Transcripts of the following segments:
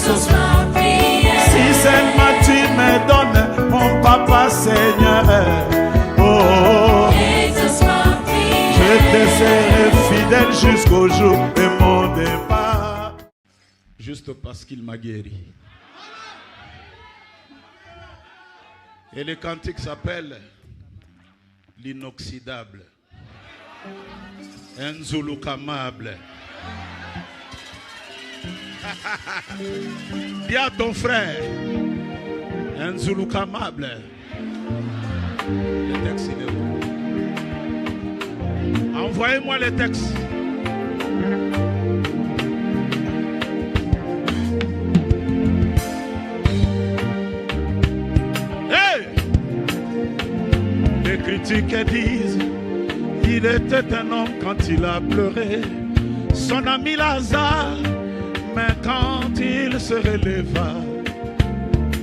exauce ma prière. Si seulement tu me donnes mon papa Seigneur, oh, Exauce ma prière. je te serai fidèle jusqu'au jour de mon départ. Juste parce qu'il m'a guéri. Et le cantique s'appelle l'inoxydable, inzulukamable. Dis à ton frère, inzulukamable. Le texte il est où? Envoyez-moi le texte. Les critiques disent il était un homme quand il a pleuré son ami Lazare, mais quand il se releva,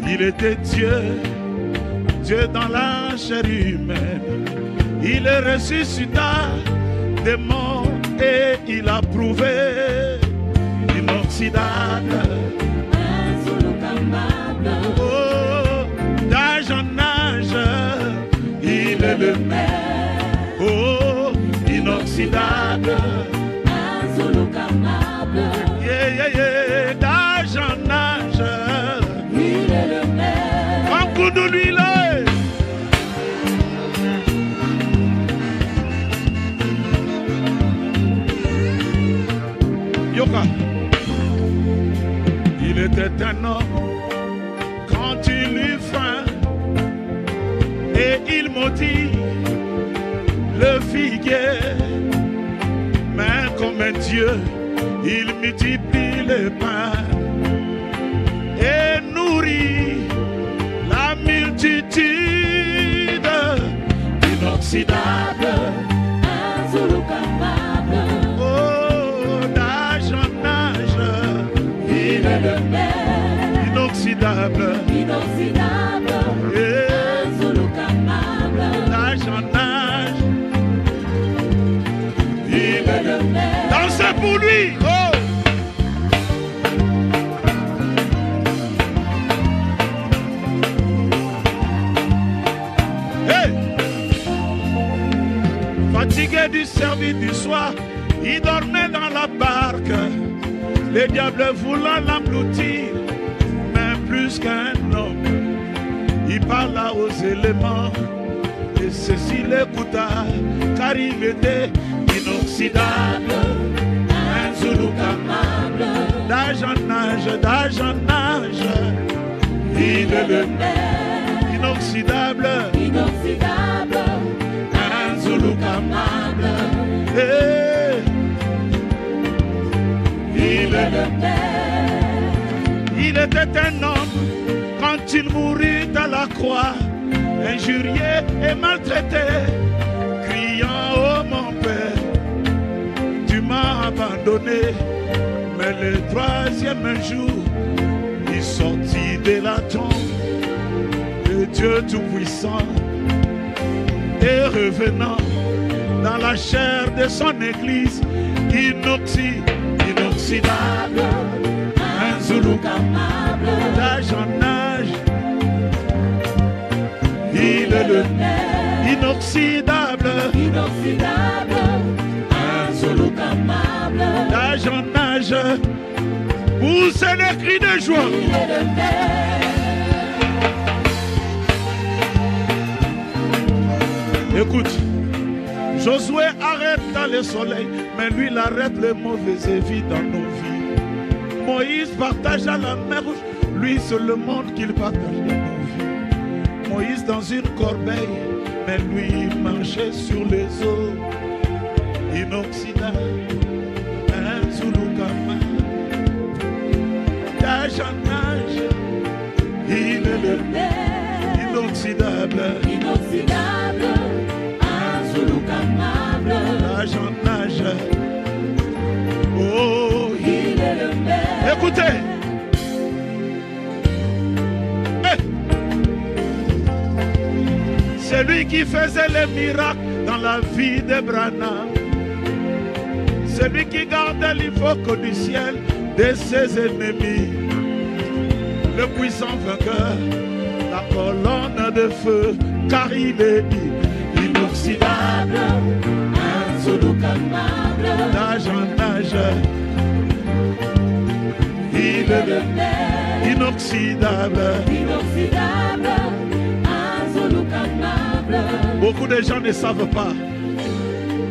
il était Dieu, Dieu dans la chair humaine. Il ressuscita des morts et il a prouvé inoxydable, oh, d'âge en âge. Il est le même, oh, inoxydable, yeah, yeah, yeah, d'âge en âge. Il est le même. Un coup de l'huile. Yoka. Il était un homme quand il eut faim. Et il maudit le figuier, mais comme un Dieu, il multiplie les pains et nourrit la multitude. Inoxydable, oh, d'âge en âge, Il est le même. inoxydable, Inoxydable. yeah. D'âge en âge, Il est le même. dansez pour lui, oh. Hey. Fatigué du service du soir, il dormait dans la barque. Les diables voulant l'engloutir, mais plus qu'un homme, il parla aux éléments. Et ceci l'écouta, car il était inoxydable, inzulukamable, d'âge en âge, d'âge en âge. Il est le même, inoxydable, Inoxydable. inzulukamable. Eh, il est le même. Il était un homme quand il mourut à la croix, injurié et maltraité, criant oh mon Père, tu m'as abandonné. Mais le troisième jour, il sortit de la tombe, le Dieu Tout-Puissant, et revenant dans la chair de son église, inoxydable, inzulukamable, d'âge en âge. Il est le inoxydable, Inoxydable. Inzulukamable. d'âge en âge. Poussez les cris de joie. Il est le même. Écoute, Josué arrête dans le soleil, mais lui il arrête les mauvaises vies dans nos vies. Moïse partagea la mer rouge, lui c'est le monde qu'il partage dans nos vies. Moïse dans une corbeille, mais lui marchait sur les eaux. Inoxydable, inzulukamable, d'âge en âge, il est le même. inoxydable, Inoxydable. Inzulukamable. d'âge en âge. Oh, Il est le même. écoutez. Hey. C'est lui qui faisait les miracles dans la vie d'Abraham. C'est lui qui gardait l'invoque du ciel de ses ennemis. le puissant vainqueur, la colonne de feu, car il est inoxydable, insoluble, d'âge en âge. Il est inoxydable. inoxydable, insoluble. Beaucoup de gens ne savent pas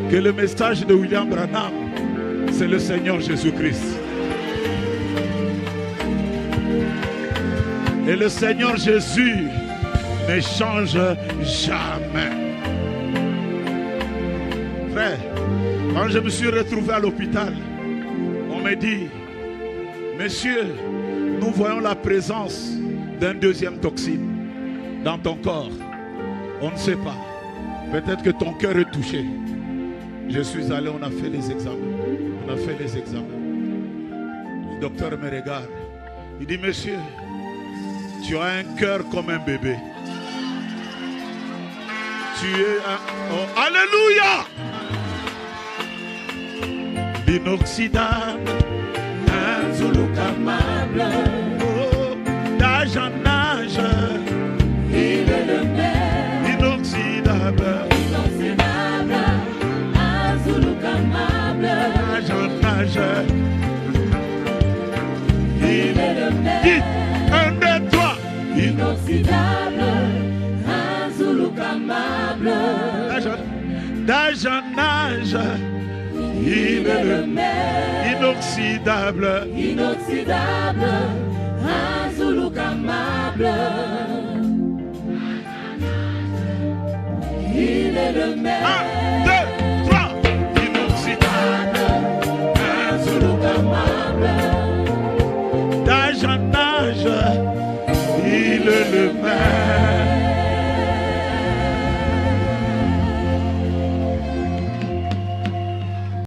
que le message de William Branham, c'est le Seigneur Jésus-Christ. Et le Seigneur Jésus ne change jamais. Frère, quand je me suis retrouvé à l'hôpital, on m'a dit, monsieur, nous voyons la présence d'un deuxième toxine dans ton corps. On ne sait pas. Peut-être que ton cœur est touché. Je suis allé, on a fait les examens. On a fait les examens. Le docteur me regarde. Il dit, monsieur, tu as un cœur comme un bébé. Tu es un... Oh, alléluia! L'inoxydable, Insoluble, oh, d'âge en âge, il est le même. inoxydable, Inoxydable, insoluble, d'âge en âge. il est le Dites, même. un, deux, trois. Inoxydable, insoluble, D'âge en âge, il est le même. inoxydable. Inoxydable, insoluble, il est le même. Un, deux, trois. Inoxydable, Insoluble, d'âge en âge, il est le même.